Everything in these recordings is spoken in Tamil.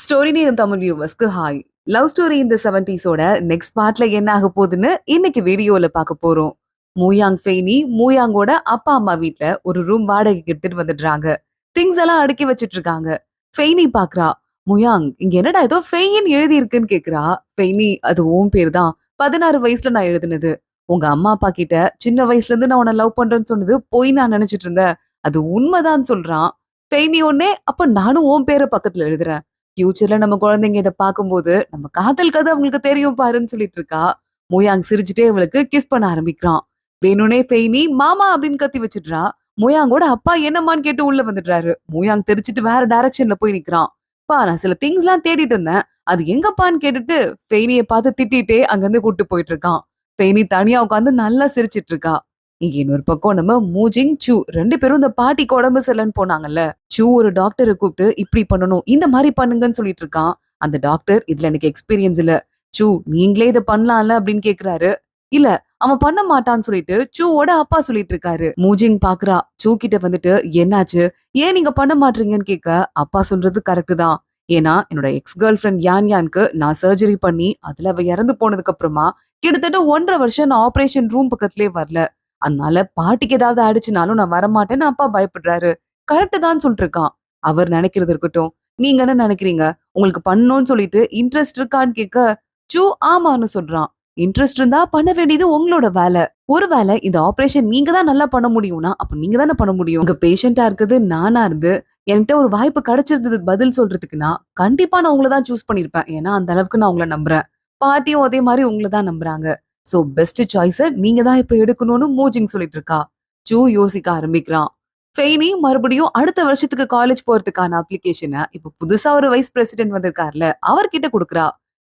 ஸ்டோரி நேரம் தமிழ் வியூவர்ஸ்க்கு ஹாய். லவ் ஸ்டோரி இந்த 70s நெக்ஸ்ட் பார்ட்ல என்ன ஆக போகுதுன்னு இன்னைக்கு வீடியோல பார்க்க போறோம். மூயாங் ஃபெய்னி மூயாங்கோட அப்பா அம்மா வீட்ல ஒரு ரூம் வாடகைக்கு எடுத்துட்டு வந்துடுறாங்க. திங்ஸ் எல்லாம் அடுக்கி வச்சிட்டு இருக்காங்க. ஃபெய்னி பாக்குறா. மூயாங், இங்க என்னடா ஏதோ ஃபெயின் எழுதி இருக்குன்னு கேக்குறா. ஃபெய்னி, அது உன் பேர் தான். 16 வயசுல நான் எழுதுனது. உங்க அம்மா அப்பா கிட்ட சின்ன வயசுல இருந்து நான் உன்னை லவ் பண்றேன்னு சொன்னது போய் நான் நினைச்சிட்டு இருந்தேன். அது உண்மைதான் சொல்றான். ஃபெய்னி உடனே, அப்ப நானும் உன் பேரை பக்கத்துல எழுதுறேன். ஃபியூச்சர்ல நம்ம குழந்தைங்க இத பார்க்கும்போது, நம்ம காதல் கதை அவங்களுக்கு தெரியும் பாருன்னு சொல்லிட்டு இருக்கா. மோயாங் சிரிச்சுட்டே அவளுக்கு கிஸ் பண்ண ஆரம்பிக்கிறான். வேணும்னே ஃபெய்னி மாமா அப்படின்னு கத்தி வச்சிடுறா. மோயாங்கோட அப்பா என்னம்மான்னு கேட்டு உள்ள வந்துடுறாரு. மோயாங் தெரிச்சிட்டு வேற டைரக்ஷன்ல போய் நிக்கிறான். பா, நான் சில திங்ஸ் எல்லாம் தேடிட்டு இருந்தேன். அது எங்கப்பான்னு கேட்டுட்டு ஃபெய்னிய பார்த்து திட்டிட்டே அங்கிருந்து கூட்டு போயிட்டு இருக்கான். ஃபெய்னி தனியா உட்காந்து நல்லா சிரிச்சிட்டு இருக்கா. இங்க இன்னொரு பக்கம் நம்ம மூஜிங் சூ 2 பேரும் இந்த பாட்டிக்கு உடம்பு சரியில்லைன்னு போனாங்கல்ல. சூ ஒரு டாக்டரை கூப்பிட்டு இப்படி பண்ணணும், இந்த மாதிரி பண்ணுங்கன்னு சொல்லிட்டு இருக்கான். அந்த டாக்டர், இதுல எனக்கு எக்ஸ்பீரியன்ஸ் இல்ல. சூ, நீங்களே இதை பண்ணலாம்ல அப்படின்னு கேக்குறாரு. இல்ல, அவன் பண்ண மாட்டான்னு சொல்லிட்டு சூவோட அப்பா சொல்லிட்டு இருக்காரு. மூஜிங் பாக்குறா. சூ கிட்ட வந்துட்டு, என்னாச்சு, ஏன் நீங்க பண்ண மாட்டீங்கன்னு கேட்க, அப்பா சொல்றது கரெக்ட் தான். ஏன்னா என்னோட எக்ஸ் கேர்ள் ஃபிரெண்ட் யான்யானுக்கு நான் சர்ஜரி பண்ணி அதுல அவ இறந்து போனதுக்கு அப்புறமா கிட்டத்தட்ட 1.5 வருஷம் நான் ஆபரேஷன் ரூம் பக்கத்திலே வரல. அதனால பாட்டிக்கு ஏதாவது ஆயிடுச்சுனாலும் நான் வரமாட்டேன்னு அப்பா பயப்படுறாரு. கரெக்ட் தான் சொல்லிட்டு இருக்கான். அவர் நினைக்கிறது இருக்கட்டும். நீங்க என்ன நினைக்கிறீங்க? உங்களுக்கு பண்ணணும்னு சொல்லிட்டு இன்ட்ரெஸ்ட் இருக்கான்னு கேட்க, சூ ஆமான்னு சொல்றான். இன்ட்ரெஸ்ட் இருந்தா பண்ண வேண்டியது உங்களோட வேலை. ஒருவேளை இந்த ஆபரேஷன் நீங்க தான் நல்லா பண்ண முடியும்னா அப்ப நீங்க தானே பண்ண முடியும். உங்க பேஷண்டா இருக்குது நானா இருந்து என்கிட்ட ஒரு வாய்ப்பு கிடைச்சிருந்ததுக்கு பதில் சொல்றதுக்குன்னா கண்டிப்பா நான் உங்களை தான் சூஸ் பண்ணிருப்பேன். ஏன்னா அந்த அளவுக்கு நான் உங்களை நம்புறேன். பாட்டியும் அதே மாதிரி உங்களை தான் நம்புறாங்க. சோ பெஸ்ட் சாய்ஸ நீங்க தான் இப்ப எடுக்கணும்னு மூஜிங் சொல்லிட்டு இருக்கா. சூ யோசிக்க ஆரம்பிக்கிறான். ஃபெய்னி மறுபடியும் அடுத்த வருஷத்துக்கு காலேஜ் போறதுக்கான அப்ளிகேஷனை இப்ப புதுசா ஒரு வைஸ் பிரசிடென்ட் வந்திருக்காருல அவர்கிட்ட கொடுக்குறா.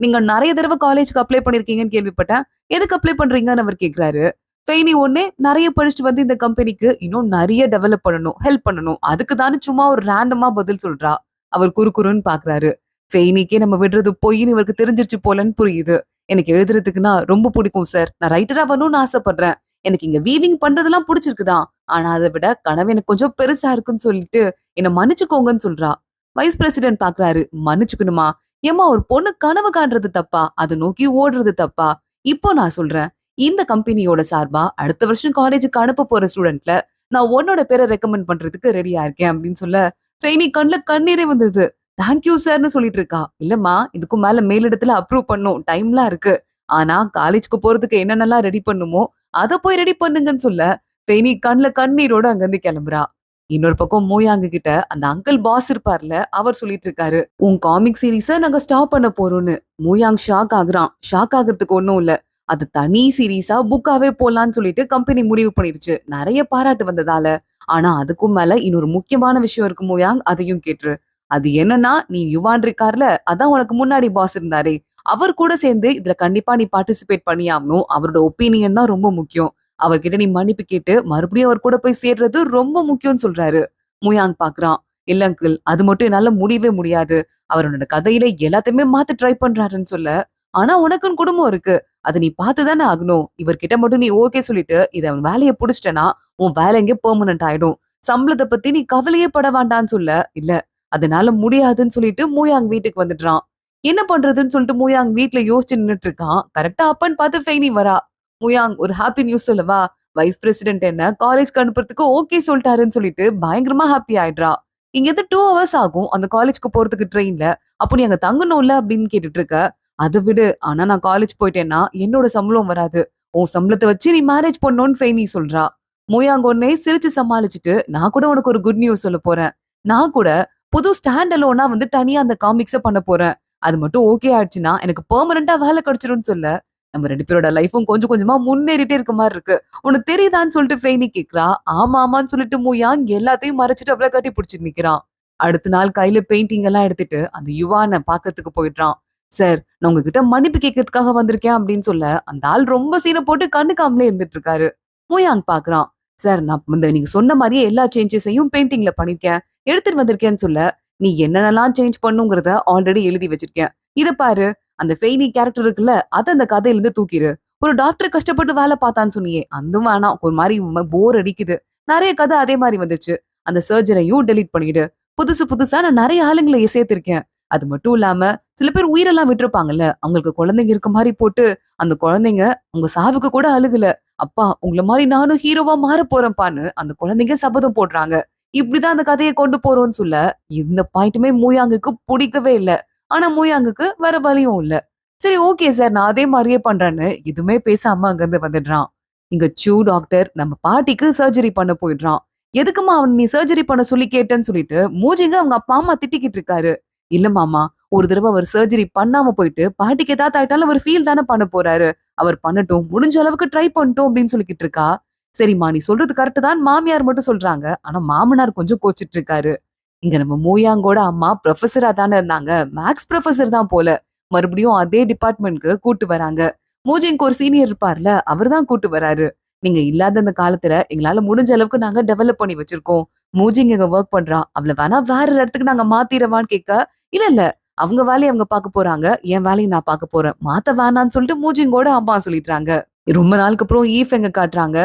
நீங்க நிறைய தடவை காலேஜ்க்கு அப்ளை பண்ணிருக்கீங்கன்னு கேள்விப்பட்டேன். எதுக்கு அப்ளை பண்றீங்கன்னு அவர் கேக்குறாரு. ஃபெய்னி ஒன்னே, நிறைய படிச்சுட்டு வந்து இந்த கம்பெனிக்கு இன்னும் நிறைய டெவலப் பண்ணணும், ஹெல்ப் பண்ணணும், அதுக்கு தானே சும்மா ஒரு ரேண்டமா பதில் சொல்றா. அவர் குறுகுறுன்னு பாக்குறாரு. ஃபெய்னிக்கே நம்ம விடுறது பொய்ன்னு இவருக்கு தெரிஞ்சிருச்சு போலன்னு புரியுது. எனக்கு எழுதுறதுக்குன்னா ரொம்ப பிடிக்கும் சார். நான் ரைட்டரா வரணும்னு ஆசைப்படுறேன். எனக்கு இங்க வீவிங் பண்றதெல்லாம் பிடிச்சிருக்குதான். ஆனா அதை விட கனவு எனக்கு கொஞ்சம் பெருசா இருக்குன்னு சொல்லிட்டு என்ன மன்னிச்சுக்கோங்கன்னு சொல்றா. வைஸ் பிரசிடென்ட் பாக்குறாரு. மன்னிச்சுக்கணுமா? ஏம்மா, ஒரு பொண்ணு கனவு காண்றது தப்பா, அதை நோக்கி ஓடுறது தப்பா? இப்போ நான் சொல்றேன், இந்த கம்பெனியோட சார்பா அடுத்த வருஷம் காலேஜுக்கு அனுப்ப போற ஸ்டூடெண்ட்ல நான் உன்னோட பேரை ரெக்கமெண்ட் பண்றதுக்கு ரெடியா இருக்கேன் அப்படின்னு சொல்ல, ஃபெய்னி கண்ணுல கண்ணீரே வந்தது. தேங்க்யூ சார்னு சொல்லிட்டு இருக்கா. இல்லம்மா, இதுக்கும் மேல மேலிடத்துல அப்ரூவ் பண்ணும், டைம்லாம் இருக்கு. ஆனா காலேஜ்க்கு போறதுக்கு என்னென்னலாம் ரெடி பண்ணுமோ அத போய் ரெடி பண்ணுங்கன்னு சொல்ல, ஃபெய்னி கண்ணுல கண்ணீரோட அங்கிருந்து கிளம்புறா. இன்னொரு பக்கம் மூயாங்கு கிட்ட அந்த அங்கிள் பாஸ் இருப்பார்ல அவர் சொல்லிட்டு இருக்காரு, உன் காமிக் சீரீஸ நாங்க ஸ்டாப் பண்ண போறோம்னு. மூயாங் ஷாக் ஆகுறான். ஷாக் ஆகுறதுக்கு ஒண்ணும் இல்ல. அது தனி சீரீஸா புக்காவே போலான்னு சொல்லிட்டு கம்பெனி முடிவு பண்ணிருச்சு, நிறைய பாராட்டு வந்ததால. ஆனா அதுக்கும் மேல இன்னொரு முக்கியமான விஷயம் இருக்கு மூயாங், அதையும் கேட்டுரு. அது என்னன்னா, நீ யுவான் இருக்கார்ல, அதான் உனக்கு முன்னாடி பாஸ் இருந்தாரே, அவர் கூட சேர்ந்து இதுல கண்டிப்பா நீ பார்ட்டிசிபேட் பண்ணியாகணும். அவரோட ஒப்பீனியன் தான் ரொம்ப முக்கியம். அவர்கிட்ட நீ மன்னிப்பு கேட்டு மறுபடியும் அவர் கூட போய் சேர்றது ரொம்ப முக்கியம்னு சொல்றாரு. முயாங் பாக்குறான். இல்ல அங்கிள், அது மட்டும் என்னால முடியவே முடியாது. அவரோட கதையில எல்லாத்தையுமே மாத்த ட்ரை பண்றாருன்னு சொல்ல, ஆனா உனக்குன்னு குடும்பம் இருக்கு, அதை நீ பார்த்துதானே ஆகணும். இவர்கிட்ட மட்டும் நீ ஓகே சொல்லிட்டு இத வேலையை புடிச்சிட்டனா உன் வேலை எங்கே பெர்மனன்ட் ஆயிடும். சம்பளத்தை பத்தி நீ கவலையே பட வேண்டான்னு சொல்ல, இல்ல அதனால முடியாதுன்னு சொல்லிட்டு மூயாங் வீட்டுக்கு வந்துடுறான். என்ன பண்றதுன்னு சொல்லிட்டு மூயாங் வீட்டுல யோசிச்சு நின்னுட்டு இருக்கான். கரெக்டா அப்பன்னு பார்த்து ஃபெய்னி வரா. மூயாங், ஒரு ஹாப்பி நியூஸ் சொல்லவா? வைஸ் பிரசிடென்ட் என்ன காலேஜ்க்கு அனுப்புறதுக்கு ஓகே சொல்லிட்டாருன்னு சொல்லிட்டு பயங்கரமா ஹாப்பி ஆயிடுறா. இங்க இருந்து 2 ஹவர்ஸ் ஆகும் அந்த காலேஜ்க்கு போறதுக்கு ட்ரெயின்ல. அப்போ நீ அங்க தங்கணும்ல அப்படின்னு கேட்டுட்டு இருக்க. அதை விடு, ஆனா நான் காலேஜ் போயிட்டேன்னா என்னோட சம்பளம் வராது. உன் சம்பளத்தை வச்சு நீ மேரேஜ் பண்ணணும்னு ஃபெய்னி சொல்றா. மூயாங் ஒன்னே சிரிச்சு சமாளிச்சுட்டு, நான் கூட உனக்கு ஒரு குட் நியூஸ் சொல்ல போறேன். நான் கூட புது ஸ்டாண்ட் அலோனா வந்து தனியா அந்த காமிக்ஸ பண்ண போறேன். அது மட்டும் ஓகே ஆயிடுச்சுன்னா எனக்கு பெர்மனண்டா வேலை கிடைச்சிரும்னு சொல்ல, நம்ம 2 பேரோட லைஃபும் கொஞ்சம் கொஞ்சமா முன்னேறிட்டே இருக்க மாதிரி இருக்கு. உனக்கு தெரியுதான்னு சொல்லிட்டு ஃபெய்னி கேக்குறா. ஆமா ஆமான்னு சொல்லிட்டு மூயாங் எல்லாத்தையும் மறைச்சிட்டு அவளை கட்டி பிடிச்சிட்டு நிக்கிறான். அடுத்த நாள் கையில பெயிண்டிங் எல்லாம் எடுத்துட்டு அந்த யுவானை பாக்கிறதுக்கு போயிடுறான். சார், நான் உங்ககிட்ட மன்னிப்பு கேட்கறதுக்காக வந்திருக்கேன் அப்படின்னு சொல்ல, அந்த ஆள் ரொம்ப சீனை போட்டு கண்டுக்காமலே இருந்துட்டு இருக்காரு. மூயாங் பாக்குறான். சார், நான் நீங்க சொன்ன மாதிரியே எல்லா சேஞ்சஸையும் பெயிண்டிங்ல பண்ணிருக்கேன், எடுத்துட்டு வந்திருக்கேன்னு சொல்ல, நீ என்னென்னலாம் சேஞ்ச் பண்ணுங்கிறத ஆல்ரெடி எழுதி வச்சிருக்கேன். இத பாரு, அந்த ஃபெய்னி கேரக்டர் இருக்குல்ல, அத அந்த கதையில இருந்து தூக்கிரு. ஒரு டாக்டர் கஷ்டப்பட்டு வேலை பார்த்தான்னு சொன்னியே, அதுவும் வேணாம், ஒரு மாதிரி போர் அடிக்குது. நிறைய கதை அதே மாதிரி வந்துச்சு. அந்த சர்ஜரையும் டெலீட் பண்ணிடு. புதுசு புதுசா நான் நிறைய ஆளுங்களை சேர்த்திருக்கேன். அது மட்டும் இல்லாம சில பேர் உயிரெல்லாம் விட்டிருப்பாங்கல்ல, அவங்களுக்கு குழந்தைங்க இருக்க மாரி போட்டு, அந்த குழந்தைங்க உங்க சாவுக்கு கூட அழுகல. அப்பா உங்கள மாரி நானும் ஹீரோவா மாறப் போறேன்ப்பான்னு அந்த குழந்தைங்க சபதம் போடுறாங்க. இப்படிதான் அந்த கதைய கொண்டு போறோம்ன்னு சொல்ல, இந்த பாயிண்ட்டுமே மூயாங்குக்கு புடிக்கவே இல்ல. ஆனா மூயாங்குக்கு வேற வழியும் இல்ல. சரி ஓகே சார் நான் அதே மாரியே பண்றேன்னு எதுவுமே பேசாம அங்கிருந்து வந்துடுறான். இங்க டாக்டர் நம்ம பாட்டிக்கு சர்ஜரி பண்ண போயிடுறான். எதுக்கும்மா அவன நீ சர்ஜரி பண்ண சொல்லி கேட்டேன்னு சொல்லிட்டு மூஜிங்க அவங்க அப்பா, அம்மா திட்டிக்கிட்டு இருக்காரு. இல்ல மாமா, ஒரு தடவ அவர் சர்ஜரி பண்ணாம போயிட்டு பாட்டிக்கு ஏதாவது ஆயிட்டாலும் அவர் ஃபீல் தானே பண்ண போறாரு. அவர் பண்ணட்டும். முடிஞ்ச அளவுக்கு ட்ரை பண்ணட்டும் அப்படின்னு சொல்லிக்கிட்டு இருக்கா. சரிம்மா நீ சொல்றது கரெக்ட் தான் மாமியார் மட்டும் சொல்றாங்க. ஆனா மாமனார் கொஞ்சம் கோச்சிட்டு இருக்காரு. இங்க நம்ம மூயாங்கோட அம்மா புரொஃபஸரா தானே இருந்தாங்க. மேத்ஸ் புரொஃபசர் தான் போல. மறுபடியும் அதே டிபார்ட்மெண்ட்க்கு கூட்டு வராங்க. மூஜிங்க்கு ஒரு சீனியர் இருப்பார்ல, அவர் தான் கூட்டு வராரு. நீங்க இல்லாத அந்த காலத்துல எங்களால முடிஞ்ச அளவுக்கு நாங்க டெவலப் பண்ணி வச்சிருக்கோம். மூஜிங் இங்க வொர்க் பண்றா. அவள வேணா வேற ஒரு இடத்துக்கு நாங்க மாத்திரவான்னு கேட்க, இல்ல இல்ல அவங்க வேலைய அவங்க பார்க்க போறாங்க. என் வேலைய நான் பார்க்க போறேன். மாத்த வேணான்னு சொல்லிட்டு மூஜிங்கோட அம்மா சொல்லிடுறாங்க. ரொம்ப நாளுக்கு அப்புறம் ஈஃப் எங்க காட்டுறாங்க.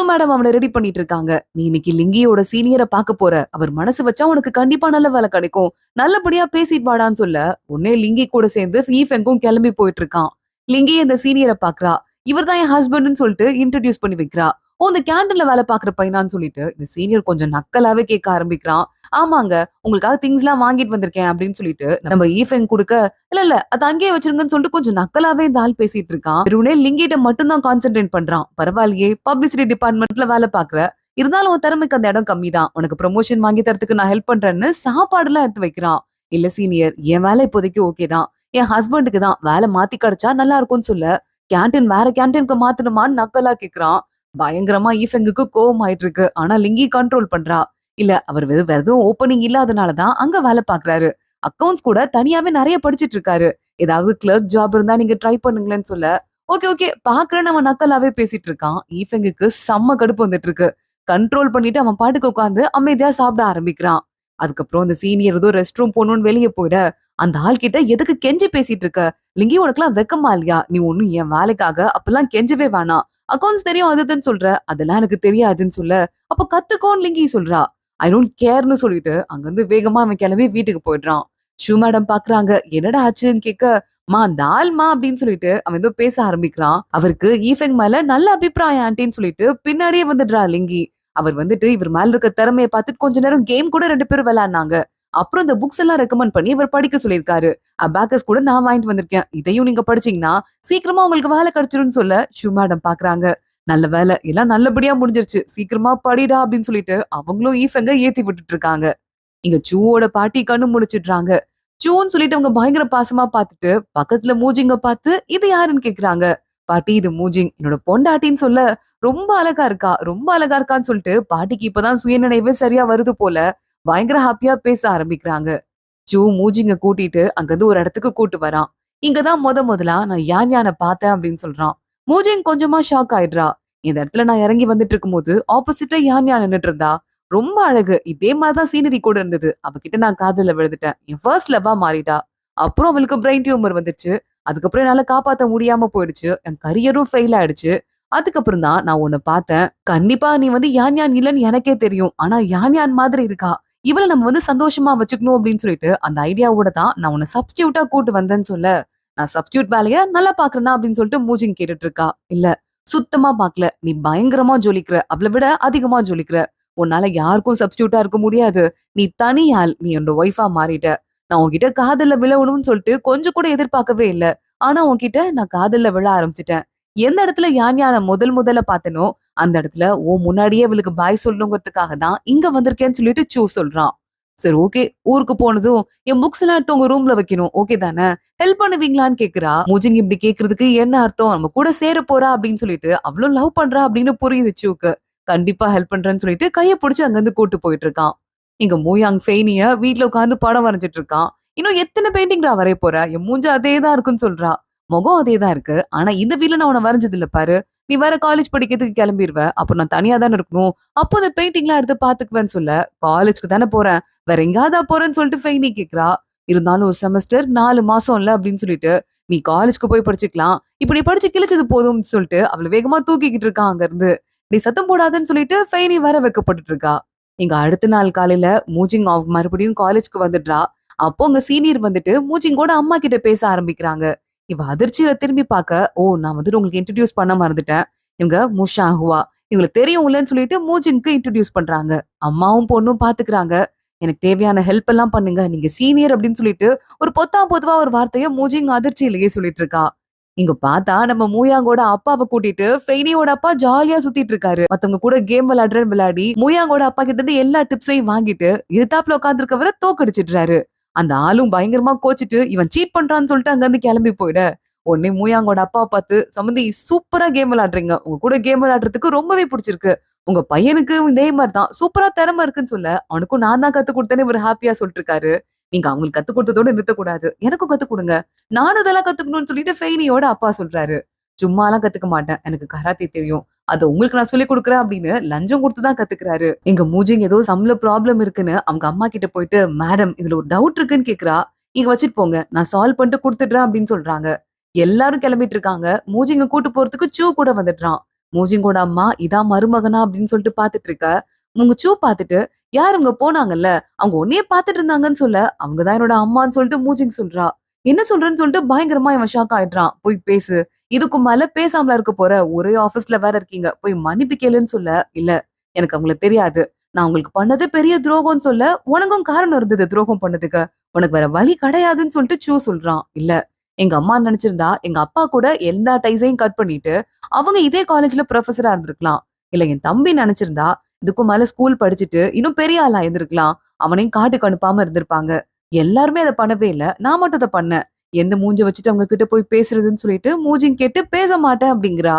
மேடம் அவன ரெடி பண்ணிட்டு இருக்காங்க. நீ இன்னைக்கு லிங்கியோட சீனியர பார்க்க போற. அவர் மனசு வச்சா உனக்கு கண்டிப்பா நல்ல வேலை கிடைக்கும். நல்லபடியா பேசிட்டு வாடான்னு சொல்ல, உடனே லிங்கி கூட சேர்ந்து ஈஃபெங்கும் கிளம்பி போயிட்டு இருக்கான். லிங்கி அந்த சீனியர பாக்குறா. இவர்தான் என் ஹஸ்பண்ட்னு சொல்லிட்டு இன்ட்ரோடியூஸ் பண்ணி வைக்கிறா. ஓ இந்த கேண்டீன்ல வேலை பாக்குற பையனான்னு சொல்லிட்டு இந்த சீனியர் கொஞ்சம் நக்கலாவே கேட்க ஆரம்பிக்கிறான். ஆமாங்க உங்களுக்காக திங்ஸ் எல்லாம் வாங்கிட்டு வந்திருக்கேன் அப்படின்னு சொல்லிட்டு நம்ம ஈஃபெங் கொடுக்க, இல்ல இல்ல அது அங்கேயே வச்சிருங்கன்னு சொல்லிட்டு கொஞ்சம் நக்கலாவே இந்த ஆள் பேசிட்டு இருக்கான். வெறுமனே லிங்கிட்ட மட்டும் தான் கான்சென்ட்ரேட் பண்றான். பரவாயில்லையே பப்ளிசிட்டி டிபார்ட்மெண்ட்ல வேலை பாக்குற, இருந்தாலும் உன் திறமைக்கு அந்த இடம் கம்மிதான். உனக்கு ப்ரமோஷன் வாங்கி தரத்துக்கு நான் ஹெல்ப் பண்றேன்னு சாப்பாடு எல்லாம் எடுத்து வைக்கிறான். இல்ல சீனியர் என் வேலை இப்போதைக்கு ஓகே தான். என் ஹஸ்பண்டுக்கு தான் வேலை மாத்தி கிடைச்சா நல்லா இருக்கும்னு சொல்ல, கேண்டீன் வேற கேண்டீனுக்கு மாத்தணுமான்னு நக்கலா கேக்குறான். பயங்கரமா ஈஃபெங்குக்கு கோவம் ஆயிட்டு இருக்கு. ஆனா லிங்கி கண்ட்ரோல் பண்றா. இல்ல அவர் வேற எதுவும் ஓப்பனிங் இல்லாதனாலதான் அங்க வேலை பாக்குறாரு. அக்கவுண்ட்ஸ் கூட தனியாவே நிறைய படிச்சிட்டு இருக்காரு. ஏதாவது கிளர்க் ஜாப் இருந்தா நீங்க ட்ரை பண்ணுங்களேன்னு சொல்ல, ஓகே ஓகே பாக்குறேன் நம்ம நக்கலாவே பேசிட்டு இருக்கான். ஈஃபெங்குக்கு செம்ம கடுப்பு வந்துட்டு இருக்கு. கண்ட்ரோல் பண்ணிட்டு அவன் பாட்டுக்கு உட்காந்து அமைதியா சாப்பிட ஆரம்பிக்கிறான். அதுக்கப்புறம் அந்த சீனியர் ஏதோ ரெஸ்ட் ரூம் போகணும்னு வெளியே போயிட, அந்த ஆள் கிட்ட எதுக்கு கெஞ்சி பேசிட்டு இருக்க? லிங்கி உனக்கெல்லாம் வெக்கமா இல்லையா? நீ ஒண்ணும் என் வேலைக்காக அப்பெல்லாம் கெஞ்சவே வேணாம். அக்கவுண்ட்ஸ் தெரியும் அது இதுன்னு சொல்ற. அதெல்லாம் எனக்கு தெரியாதுன்னு சொல்ல, அப்ப கத்துக்கோன்னு லிங்கி சொல்றா. ஐ டோன்ட் கேர்ன்னு சொல்லிட்டு அங்கிருந்து வேகமா அவன் கிளம்பி வீட்டுக்கு போயிடுறான். மேடம் பாக்குறாங்க. என்னடா ஆச்சுன்னு கேட்க, மா அந்த ஆள்மா அப்படின்னு சொல்லிட்டு அவன் ஏதோ பேச ஆரம்பிக்கிறான். அவருக்கு ஈஃபெங் மேல நல்ல அபிப்பிராயம் ஆன்ட்டின்னு சொல்லிட்டு பின்னாடியே வந்துடுறா லிங்கி. அவர் வந்துட்டு இவர் மேல இருக்க திறமைய பார்த்துட்டு கொஞ்ச நேரம் கேம் கூட 2 பேரும் விளையாடுனாங்க. அப்புறம் இந்த புக்ஸ் எல்லாம் ரெக்கமெண்ட் பண்ணி இவர் படிக்க சொல்லியிருக்காரு. அபாக்கஸ் கூட நான் வாங்கிட்டு வந்திருக்கேன். இதையும் நீங்க படிச்சீங்கன்னா சீக்கிரமா உங்களுக்கு வேலை கிடைச்சிரும்னு சொல்ல மேடம் பாக்குறாங்க. நல்ல வேலை எல்லாம் நல்லபடியா முடிஞ்சிருச்சு. சீக்கிரமா படிடா அப்படின்னு சொல்லிட்டு அவங்களும் ஈஃபெங்க ஏத்தி விட்டுட்டு இருக்காங்க. இங்க சூவோட பாட்டி கண்ணு முழிச்சிடுறாங்க. சூன்னு சொல்லிட்டு அவங்க பயங்கர பாசமா பார்த்துட்டு பக்கத்துல மூஜிங்க பார்த்து இது யாருன்னு கேக்குறாங்க. பாட்டி இது மூஜிங் என்னோட பொண்டாட்டின்னு சொல்ல, ரொம்ப அழகா இருக்கா ரொம்ப அழகா இருக்கான்னு சொல்லிட்டு பாட்டிக்கு இப்பதான் சுயநினைவே சரியா வருது போல பயங்கர ஹாப்பியா பேச ஆரம்பிக்கிறாங்க. மூஜிங்க கூட்டிட்டு அங்கிருந்து ஒரு இடத்துக்கு கூட்டு வரான். இங்கதான் முதலா நான் யானை பார்த்தேன் அப்படின்னு சொல்றான். மூஜிங் கொஞ்சமா ஷாக் ஆயிடுறா. இந்த இடத்துல நான் இறங்கி வந்துட்டு இருக்கும்போது ஆப்போசிட்ல யானை நின்னுட்டு இருந்தா. ரொம்ப அழகு. இதே மாதிரிதான் சீனரி கூட இருந்தது. அவகிட்ட நான் காதல்ல விழுந்துட்டேன். என் ஃபர்ஸ்ட் லவ்வா மாறிட்டா. அப்புறம் அவளுக்கு பிரெயின் டியூமர் வந்துச்சு. அதுக்கப்புறம் என்னால காப்பாத்த முடியாம போயிடுச்சு. என் கரியரும் ஃபெயில் ஆயிடுச்சு. அதுக்கப்புறம் தான் நான் உன்னை பார்த்தேன். கண்டிப்பா நீ யான் யான் இல்லன்னு எனக்கே தெரியும். ஆனா யான் யான் மாதிரி இருக்கா. இவள நம்ம சந்தோஷமா வச்சுக்கணும் அப்படின்னு சொல்லிட்டு அந்த ஐடியாவோட தான் நான் உன்னை சப்ஸ்டியூட்டா கூட்டு வந்தேன்னு சொல்ல, நான் சப்ஸ்டியூட் வேலைய நல்லா பாக்குறேனா அப்படின்னு சொல்லிட்டு மூஜிங் கேட்டுட்டு இருக்கா. இல்ல சுத்தமா பாக்கல. நீ பயங்கரமா ஜொலிக்கிற. அவளை விட அதிகமா ஜொலிக்கிற. உன்னால யாருக்கும் சப்ஸ்டியூட்டா இருக்க முடியாது. நீ தனி ஆள். நீ என்னோட ஒய்ஃபா மாறிட்ட. நான் உன்கிட்ட காதல்ல விழணும்னு சொல்லிட்டு கொஞ்சம் கூட எதிர்பார்க்கவே இல்ல. ஆனா உன்கிட்ட நான் காதல்ல விழ ஆரம்பிச்சுட்டேன். எந்த இடத்துல யான் யானை முதல்ல பார்த்தனோ, அந்த இடத்துல முன்னாடியே அவளுக்கு பாய் சொல்லணுங்கிறதுக்காக தான் இங்க வந்திருக்கேன்னு சொல்லிட்டு சொல்றான். சரி ஓகே. ஊருக்கு போனதும் என் புக்ஸ் எல்லாம் எடுத்து உங்க ரூம்ல வைக்கணும். ஓகே தானே? ஹெல்ப் பண்ணுவீங்களான்னு கேக்குறா. மூஜிங் இப்படி கேக்குறதுக்கு என்ன அர்த்தம்? நம்ம கூட சேர போறா அப்படின்னு சொல்லிட்டு அவளும் லவ் பண்றா அப்படின்னு புரியுது சூக்கு. கண்டிப்பா ஹெல்ப் பண்றேன்னு சொல்லிட்டு கைய புடிச்சு அங்கிருந்து கூட்டு போயிட்டு இருக்கான். இங்க மூயாங் ஃபெய்னிய வீட்ல உட்கார்ந்து படம் வரைஞ்சிட்டு இருக்கான். இன்னும் எத்தனை பெயிண்டிங்டா வரைய போற? என் மூஞ்ச அதேதான் இருக்குன்னு சொல்றா. முகம் அதேதான் இருக்கு. ஆனா இந்த வீட்ல நான் உன்ன வரைஞ்சது இல்ல பாரு. நீ வேற காலேஜ் படிக்கிறதுக்கு கிளம்பிருவ. அப்ப நான் தனியா தானே இருக்கணும். அப்போ அந்த பெயிண்டிங்லாம் எடுத்து பாத்துக்குவேன்னு சொல்ல, காலேஜ்க்கு தானே போறேன். வேற எங்கயாவதா போறேன்னு சொல்லிட்டு ஃபெய்னி கேக்குறா. இருந்தாலும் ஒரு செமஸ்டர் 4 மாசம் இல்ல அப்படின்னு சொல்லிட்டு, நீ காலேஜ்க்கு போய் படிச்சுக்கலாம். இப்ப நீ படிச்சு கிழிச்சது போதும்னு சொல்லிட்டு அவள வேகமா தூக்கிக்கிட்டு இருக்கான் அங்க இருந்து. நீ சத்தம் போடாதன்னு சொல்லிட்டு ஃபெய்னி வேற வெக்கப்பட்டுட்டு இருக்கா. இங்க அடுத்த நாள் காலையில மூஜிங் ஆஃப் மறுபடியும் காலேஜ்க்கு வந்துடுறா. அப்போ உங்க சீனியர் வந்துட்டு மூச்சிங்கோட அம்மா கிட்ட பேச ஆரம்பிக்கிறாங்க. இவ அதிர்ச்சியில திரும்பி பார்க்க, "ஓ! நான் வந்துட்டு உங்களுக்கு இன்ட்ரோடியூஸ் பண்ண மறந்துட்டேன். இவங்க முஷா ஹுவா. இவங்களுக்கு தெரியும்லன்னு சொல்லிட்டு மூஜின்க்கு இன்ட்ரோடியூஸ் பண்றாங்க. அம்மாவும் பொண்ணும் பாத்துக்கிறாங்க. எனக்கு தேவையான ஹெல்ப் எல்லாம் பண்ணுங்க. நீங்க சீனியர் அப்படின்னு சொல்லிட்டு ஒரு பொத்தாம் பொதுவா ஒரு வார்த்தைய மூஜிங் அதிர்ச்சியிலேயே சொல்லிட்டு இருக்கா. இங்க பார்த்தா நம்ம மூயாங்கோட அப்பாவ கூட்டிட்டு ஃபெய்னியோட அப்பா ஜாலியா சுத்திட்டு இருக்காரு. மத்தவங்க கூட கேம் விளையாடுறேன்னு விளையாடி மூயாங்கோட அப்பா கிட்ட இருந்து எல்லா டிப்ஸையும் வாங்கிட்டு எதிர்த்தாப்புல உட்கார்ந்திருக்கவர தோக்கடிச்சிடுறாரு. அந்த ஆளும் பயங்கரமா கோச்சிட்டு இவன் சீட் பண்றான்னு சொல்லிட்டு அங்க இருந்து கிளம்பி போயிட உடனே மூயாங்கோட அப்பாவ பார்த்து சம்மந்தி சூப்பரா கேம் விளையாடுறீங்க. உங்க கூட கேம் விளையாடுறதுக்கு ரொம்பவே பிடிச்சிருக்கு. உங்க பையனுக்கு இதே மாரி தான் சூப்பரா திறமை இருக்குன்னு சொல்ல, அவனுக்கும் நான் தான் கத்துக் குடுத்தேன்னு இவரு ஹாப்பியா சொல்லிட்டு இருக்காரு. நீங்க அவங்களுக்கு கத்துக் குடுத்ததோட நிறுத்தக்கூடாது. எனக்கும் கத்துக் குடுங்க. நானும் இதெல்லாம் கத்துக்கணும்னு சொல்லிட்டு ஃபெய்னியோட அப்பா சொல்றாரு. சும்மாலாம் கத்துக்க மாட்டேன். எனக்கு கராத்தே தெரியும். அத உங்களுக்கு நான் சொல்லிக் குடுக்குறேன் அப்படின்னு லஞ்சம் குடுத்து தான் கத்துக்கிறாரு. எங்க மூஜிங் ஏதோ சம்ல ப்ராப்ளம் இருக்குன்னு அவங்க அம்மா கிட்ட போயிட்டு, மேடம் இதுல ஒரு டவுட் இருக்குன்னு கேக்குறா. நீங்க வச்சுட்டு போங்க. நான் சால்வ் பண்ணிட்டு குடுத்துடுறேன் அப்படின்னு சொல்றாங்க. எல்லாரும் கிளம்பிட்டு இருக்காங்க. மூஜிங்க கூட்டு போறதுக்கு சூ கூட வந்துடுறான். மூஜிங்கோட அம்மா இதான் மருமகனா அப்படின்னு சொல்லிட்டு பாத்துட்டு இருக்க. உங்க சூ பாத்துட்டு யார் இவங்க போனாங்கல்ல, அவங்க உன்னையே பாத்துட்டு இருந்தாங்கன்னு சொல்ல, அவங்க தான் என்னோட அம்மான்னு சொல்லிட்டு மூஜிங் சொல்றா. என்ன சொல்றேன்னு சொல்லிட்டு பயங்கரமா இவன் ஷாக் ஆயிடுறான். போய் பேசு. இதுக்கு மேல பேசாமலா இருக்க போற. ஒரே ஆபீஸ்ல வேற இருக்கீங்க. போய் மன்னிப்பு கேளுன்னு சொல்ல, இல்ல எனக்கு அவங்கள தெரியாது. நான் உங்களுக்கு பண்ணது பெரிய துரோகம்னு சொல்ல, உனக்கும் காரணம் இருந்தது துரோகம் பண்ணதுக்கு. உனக்கு வேற வழி கிடையாதுன்னு சொல்லிட்டு சூ சொல்றான். இல்ல எங்க அம்மா நினைச்சிருந்தா எங்க அப்பா கூட எல்லா டைஸையும் கட் பண்ணிட்டு அவங்க இதே காலேஜ்ல ப்ரொஃபஸரா இருந்திருக்கலாம். இல்ல என் தம்பி நினைச்சிருந்தா இதுக்கும் மேல ஸ்கூல் படிச்சுட்டு இன்னும் பெரிய ஆளா இருந்திருக்கலாம். அவனையும் காட்டுக்கு அனுப்பாம இருந்திருப்பாங்க. எல்லாருமே அதை பண்ணவே இல்ல. நான் மட்டும் அதை பண்ணேன். எந்த மூஞ்ச வச்சுட்டு அவங்க கிட்ட போய் பேசுறதுன்னு சொல்லிட்டு மூஞ்சிங் கேட்டு பேச மாட்டேன் அப்படிங்கிறா.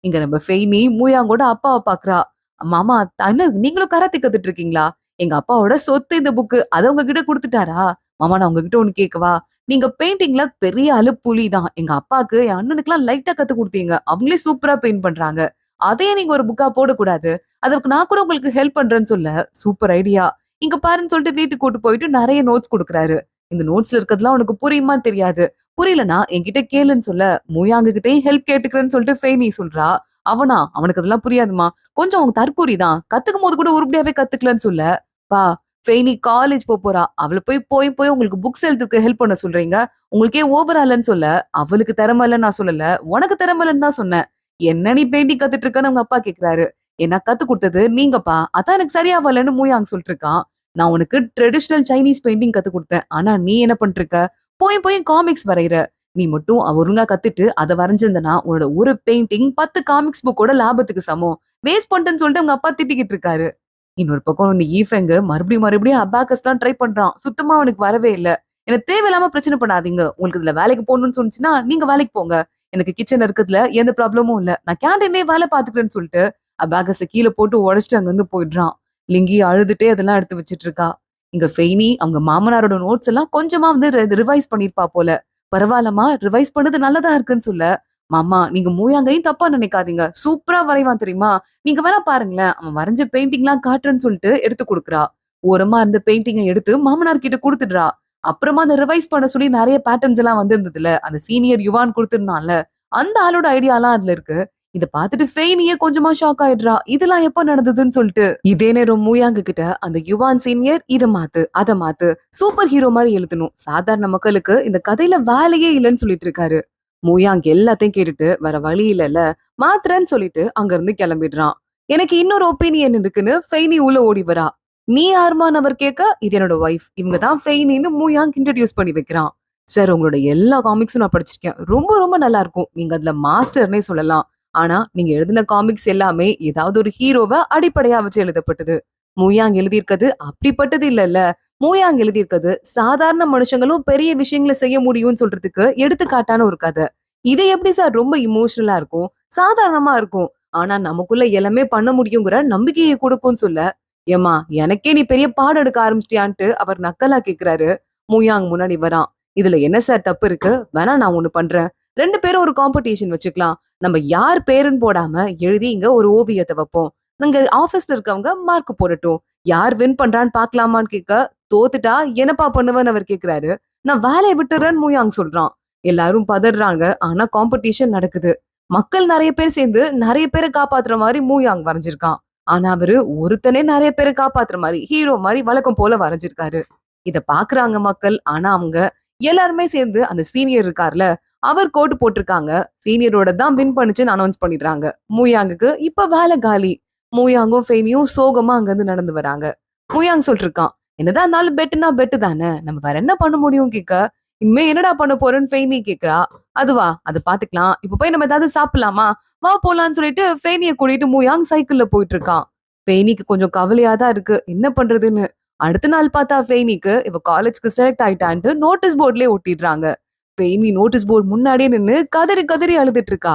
இங்க நம்ம ஃபெய்னி மூயாங்கோட அப்பாவை பாக்குறா. மாமா என்ன நீங்களும் கராத்தே கத்துட்டு இருக்கீங்களா? எங்க அப்பாவோட சொத்து இந்த புக்கு. அத உங்ககிட்ட குடுத்துட்டாரா? மாமா நான் உங்ககிட்ட ஒண்ணு கேட்கவா? நீங்க பெயிண்டிங்ல பெரிய ஆளு புலி தான். எங்க அப்பாக்கு என் அண்ணனுக்குலாம் லைட்டா கத்துக் குடுத்தீங்க. அவங்களே சூப்பரா பெயிண்ட் பண்றாங்க. அதையே நீங்க ஒரு புக்கா போடக்கூடாது. அதற்கு நான் கூட உங்களுக்கு ஹெல்ப் பண்றேன்னு சொல்ல, சூப்பர் ஐடியா. இங்க பாருன்னு சொல்லிட்டு வீட்டுக்கு கூட்டு போயிட்டு நெறைய நோட்ஸ் குடுக்குறாரு. இந்த நோட்ஸ்ல இருக்கிறதெல்லாம் உனக்கு புரியுமான்னு தெரியாது. புரியலன்னா என்கிட்ட கேளுன்னு சொல்ல, மூயாங்கு கிட்டயும் ஹெல்ப் கேட்டுக்கிறேன்னு சொல்லிட்டு ஃபெய்னி சொல்றா. அவனா? அவனுக்கு அதெல்லாம் புரியாதும்மா. கொஞ்சம் அவன் தற்குறி தான். கத்துக்கும்போது கூட உருப்படியாவே கத்துக்கலன்னு சொல்ல, பா ஃபெய்னி காலேஜ் போறா. அவள போய் போய் போய் உங்களுக்கு புக்ஸ் எழுதுறதுக்கு ஹெல்ப் பண்ண சொல்றீங்க. உங்களுக்கே ஓவர் ஆலன்னு சொல்ல, அவளுக்கு திறமை இல்லன்னு நான் சொல்லல. உனக்கு திறமை இல்லன்னு தான் சொன்னேன். என்ன நீ பெயிண்டிங் கத்துட்டு இருக்கன்னு உங்க அப்பா கேக்குறாரு. என்ன கத்துக் குடுத்தது நீங்கப்பா. அதான் எனக்கு சரியா வரலன்னு மூயாங் சொல்லிட்டு இருக்கான். நான் உனக்கு ட்ரெடிஷனல் சைனீஸ் பெயிண்டிங் கத்துக் குடுத்தேன். ஆனா நீ என்ன பண்ணிட்டு இருக்க? போய் போய் காமிக்ஸ் வரையிற. நீ மட்டும் ஒழுங்கா கத்துட்டு அத வரைஞ்சிருந்தனா உன்னோட ஒரு பெயிண்டிங் 10 காமிக்ஸ் புக்கோட லாபத்துக்கு சமம். வேஸ்ட் பண்ணிட்டேன்னு சொல்லிட்டு உங்க அப்பா திட்டிக்கிட்டு இருக்காரு. இன்னொரு பக்கம் இந்த ஈஃபெங்க மறுபடியும் மறுபடியும் அபாக்கஸ்லாம் ட்ரை பண்றான். சுத்தமா அவனுக்கு வரவே இல்ல. எனக்கு தேவையில்லாம பிரச்சனை பண்ணாதீங்க. உங்களுக்கு இதுல வேலைக்கு போகணும்னு சொன்னுச்சுன்னா, நீங்க வேலைக்கு போங்க. எனக்கு கிச்சன்ல இருக்கிறதுல எந்த ப்ராப்ளமும் இல்ல. நான் கேண்டீன்லயே வேலை பார்த்துக்கிறேன்னு சொல்லிட்டு, அபாகஸ கீழ போட்டு உடைச்சுட்டு அங்கிருந்து போயிடுறான். லிங்கி அழுதுட்டே அதெல்லாம் எடுத்து வச்சுட்டு இருக்கா. இங்க ஃபெய்னி அவங்க மாமனாரோட நோட்ஸ் எல்லாம் கொஞ்சமா வந்து ரிவைஸ் பண்ணியிருப்பா போல. பரவாயில்லம்மா, ரிவைஸ் பண்ணது நல்லதா இருக்குன்னு சொல்ல, மாமா நீங்க மூயாங்கையும் தப்பா நினைக்காதீங்க. சூப்பரா வரைவான் தெரியுமா? நீங்க வேணா பாருங்களேன். அவன் வரைஞ்ச பெயிண்டிங்லாம் காட்டுறேன்னு சொல்லிட்டு எடுத்து குடுக்குறா. ஓரமா இருந்த பெயிண்டிங்க எடுத்து மாமனார் கிட்ட குடுத்துடுறா. அப்புறமா அந்த ரிவைஸ் பண்ண சொல்லி நெறைய பேட்டர்ன்ஸ் எல்லாம் வந்திருந்ததுல, அந்த சீனியர் யுவான் குடுத்திருந்தான்ல, அந்த ஆளோட ஐடியாலாம் அதுல இருக்கு. இத பாத்துட்டு ஃபெய்னியே கொஞ்சமா ஷாக் ஆயிடுறா. இதெல்லாம் எப்ப நடந்ததுன்னு சொல்லிட்டு. இதே நேரம் மூயாங்கு கிட்ட அந்த யுவான் சீனியர் இத மாத்து, அத மாத்து, சூப்பர் ஹீரோ மாரி எழுதணும். சாதாரண மக்களுக்கு இந்த கதையில வேலையே இல்லன்னு சொல்லிட்டு இருக்காரு. மூயாங் எல்லாத்தையும் கேட்டுட்டு வேற வழி இல்லல்ல, மாத்துறேன்னு சொல்லிட்டு அங்க இருந்து கிளம்பிடுறான். எனக்கு இன்னொரு ஒப்பீனியன் இருக்குன்னு ஃபெய்னி உள்ள ஓடி வரா. நீ யாருமான்னு அவர் கேட்க, இது என்னோட ஒய்ஃப். இவங்க தான் ஃபெய்னின்னு மூயாங் இன்ட்ரோடியூஸ் பண்ணி வைக்கிறான். சார் உங்களோட எல்லா காமிக்ஸும் நான் படிச்சிருக்கேன். ரொம்ப ரொம்ப நல்லா இருக்கும். நீங்க அதுல மாஸ்டர்னே சொல்லலாம். ஆனா நீங்க எழுதின காமிக்ஸ் எல்லாமே ஏதாவது ஒரு ஹீரோவ அடிப்படையா வச்சு எழுதப்பட்டது. மூயாங் எழுதியிருக்கிறது அப்படிப்பட்டது இல்லல்ல. மூயாங் எழுதியிருக்கிறது சாதாரண மனுஷங்களும் பெரிய விஷயங்களை செய்ய முடியும்னு சொல்றதுக்கு எடுத்துக்காட்டான ஒரு கதை. இது எப்படி சார் ரொம்ப இமோஷனலா இருக்கும், சாதாரணமா இருக்கும். ஆனா நமக்குள்ள எல்லாமே பண்ண முடியுங்கிற நம்பிக்கையை கொடுக்கும்னு சொல்ல, ஏம்மா எனக்கே நீ பெரிய பாடம் எடுக்க ஆரம்பிச்சிட்டியான்ட்டு அவர் நக்கலா கேக்குறாரு. மூயாங் முன்னாடி வரான். இதுல என்ன சார் தப்பு இருக்கு? வேணா நான் ஒண்ணு பண்றேன். 2 பேரும் ஒரு காம்படிஷன் வச்சுக்கலாம். நம்ம யார் பேருன்னு போடாம எழுதி இங்க ஒரு ஓவியத்தை வைப்போம். நாங்க ஆபீஸ்ல இருக்கவங்க மார்க் போடட்டும். யார் வின் பண்றான்னு பாக்கலாமான்னு கேட்க, தோத்துட்டா என்னப்பா பண்ணுவேன்னு அவர் கேக்குறாரு. நான் வேலையை விட்டுறேன்னு மூயாங் சொல்றான். எல்லாரும் பதறாங்க. ஆனா காம்படிஷன் நடக்குது. மக்கள் நிறைய பேர் சேர்ந்து நிறைய பேரை காப்பாத்துற மாதிரி மூயாங் வரைஞ்சிருக்கான். ஆனா அவரு ஒருத்தனே நிறைய பேரை காப்பாத்துற மாதிரி ஹீரோ மாதிரி வழக்கம் போல வரைஞ்சிருக்காரு. இத பாக்குறாங்க மக்கள். ஆனா அவங்க எல்லாருமே சேர்ந்து அந்த சீனியர் இருக்கார்ல, அவர் கோட் போட்டிருக்காங்க. சீனியரோட தான் வின் பண்ணுச்சுன்னு அனௌன்ஸ் பண்ணிடுறாங்க. மூயாங்குக்கு இப்ப வேலை காலி. மூயாங்கும் ஃபெய்னியும் சோகமா அங்கிருந்து நடந்து வராங்க. மூயாங் சொல்லிருக்கான், என்னதான் இருந்தாலும் பெட்டுனா பெட்டு தானே, நம்ம வேற என்ன பண்ண முடியும் கேக்க. இனிமே என்னடா பண்ண போறேன்னு ஃபெய்னி கேக்குறா. அதுவா, அது பாத்துக்கலாம், இப்ப போய் நம்ம ஏதாவது சாப்பிடலாமா, வா போலான்னு சொல்லிட்டு ஃபெய்னிய கூட்டிட்டு மூயாங் சைக்கிள்ல போயிட்டு இருக்கான். ஃபெய்னிக்கு கொஞ்சம் கவலையா தான் இருக்கு, என்ன பண்றதுன்னு. அடுத்த நாள் பார்த்தா ஃபெய்னிக்கு இவ காலேஜ்க்கு செலக்ட் ஆயிட்டான்ட்டு நோட்டீஸ் போர்ட்லயே ஒட்டிடுறாங்க. ஃபெய்னி நோட்டீஸ் போர்டு முன்னாடியே நின்னு கதறி கதறி அழுதுட்டு இருக்கா.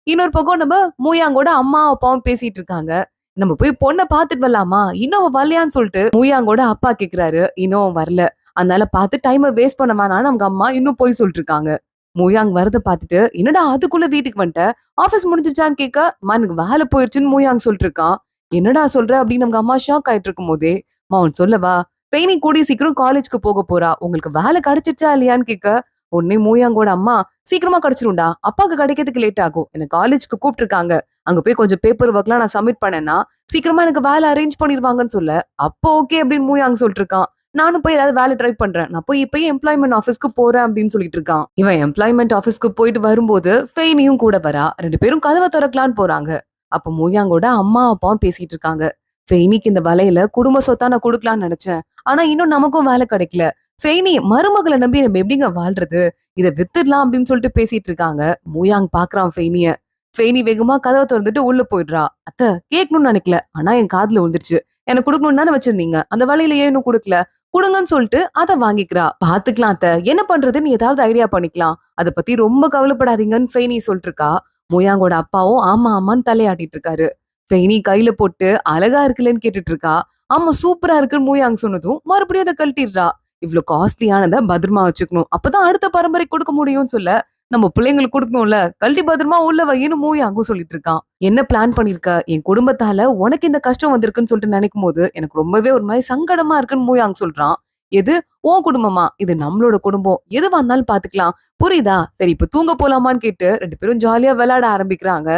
இன்னொரு பக்கம் நம்ம மூயாங்கோட அம்மா அப்பாவும் பேசிட்டு இருக்காங்க. நம்ம போய் பொண்ண பாத்துட்டு வரலாமா, இன்னும் அவ வரலையான்னு சொல்லிட்டு மூயாங்கோட அப்பா கேக்குறாரு. இன்னும் அவன் வரல, அதனால பார்த்து டைமை வேஸ்ட் பண்ண வேணாம்னு அவங்க அம்மா இன்னும் போய் சொல்லிட்டு இருக்காங்க. மூயாங் வரத பார்த்துட்டு, என்னடா அதுக்குள்ள வீட்டுக்கு வந்துட்ட, ஆபீஸ் முடிஞ்சிருச்சான்னு கேட்க, அம்மா எனக்கு வேலை போயிருச்சுன்னு மூயாங் சொல்லிட்டு இருக்கான். என்னடா சொல்ற அப்படின்னு அவங்க அம்மா ஷாக் ஆயிட்டு இருக்கும் போதே, அம்மா உன் சொல்லவா, பெயினி கூடிய சீக்கிரம் காலேஜ்க்கு போக போறா, உங்களுக்கு வேலை கிடைச்சிருச்சா இல்லையான்னு கேட்க, உடனே மூயாங்கோட அம்மா, சீக்கிரமா கிடைச்சிரும்டா, அப்பாவுக்கு கிடைக்கிறதுக்கு லேட் ஆகும், எனக்கு காலேஜ்க்கு கூப்பிட்டு இருக்காங்க, அங்க போய் கொஞ்சம் பேப்பர் ஒர்க்லாம் நான் சப்மிட் பண்ணேன்னா சீக்கிரமா எனக்கு வேலை அரேஞ்ச் பண்ணிருவாங்கன்னு சொல்ல, அப்போ ஓகே அப்படின்னு மூயாங் சொல்லிட்டு இருக்கான். நானும் போய் ஏதாவது வேலை ட்ரை பண்றேன், நான் போய் இப்பயே எம்ப்ளாய்மெண்ட் ஆஃபீஸ்க்கு போறேன் அப்படின்னு சொல்லிட்டு இருக்கான். இவன் எம்ப்ளாய்மெண்ட் ஆஃபீஸ்க்கு போயிட்டு வரும்போது ஃபெய்னியும் கூட வரா. 2 பேரும் கதவை திறக்கலான்னு போறாங்க. அப்ப மூயாங்கோட அம்மா அப்பாவும் பேசிட்டு இருக்காங்க. ஃபெய்னிக்கு இந்த வேலையில குடும்ப சொத்தா நான் கொடுக்கலாம்னு நினைச்சேன், ஆனா இன்னும் நமக்கும் வேலை கிடைக்கல. ஃபெய்னி மருமகளை நம்பி நம்ம எப்படிங்க வாழ்றது, இதை வித்துடலாம் அப்படின்னு சொல்லிட்டு பேசிட்டு இருக்காங்க. மூயாங் பாக்குறான் ஃபெய்னிய. ஃபெய்னி வேகமா கதவை திறந்துட்டு உள்ள போயிடுறா. அத்த, கேட்கணும்னு நினைக்கல, ஆனா என் காதுல விழுந்துருச்சு, எனக்கு கொடுக்கணும்னு தானே வச்சிருந்தீங்க, அந்த வேலையில ஏன் இன்னும் கொடுக்கல, குடுங்கன்னு சொல்லிட்டு அதை வாங்கிக்கிறா. பாத்துக்கலாம் அத்த, என்ன பண்றதுன்னு ஏதாவது ஐடியா பண்ணிக்கலாம், அதை பத்தி ரொம்ப கவலைப்படாதீங்கன்னு ஃபெய்னி சொல்லிட்டு இருக்கா. மூயாங்கோட அப்பாவும் ஆமா ஆமான்னு தலையாட்டிட்டு இருக்காரு. ஃபெய்னி கையில போட்டு அழகா இருக்குல்லன்னு கேட்டுட்டு இருக்கா. ஆமா சூப்பரா இருக்குன்னு மூயாங் சொன்னதும் மறுபடியும் அதை கழட்டிடுறா. இவ்வளவு காஸ்ட்லியானதை பத்திரமா வச்சுக்கணும், அப்பதான் அடுத்த பரம்பரை கொடுக்க முடியும்னு சொல்ல, நம்ம பிள்ளைங்களுக்கு கொடுக்கணும்ல, கழட்டி பத்திரமா உள்ள வையின்னு மூயாங்கும் சொல்லிட்டு இருக்கான். என்ன பிளான் பண்ணிருக்க, என் குடும்பத்தால உனக்கு இந்த கஷ்டம் வந்திருக்குன்னு சொல்லிட்டு நினைக்கும் போது எனக்கு ரொம்பவே ஒரு மாதிரி சங்கடமா இருக்குன்னு மூயாங் சொல்றான். எது உன் குடும்பமா, இது நம்மளோட குடும்பம், எதுவா இருந்தாலும் பாத்துக்கலாம், புரியுதா, சரி இப்ப தூங்க போலாமான்னு கேட்டு 2 பேரும் ஜாலியா விளையாட ஆரம்பிக்கிறாங்க.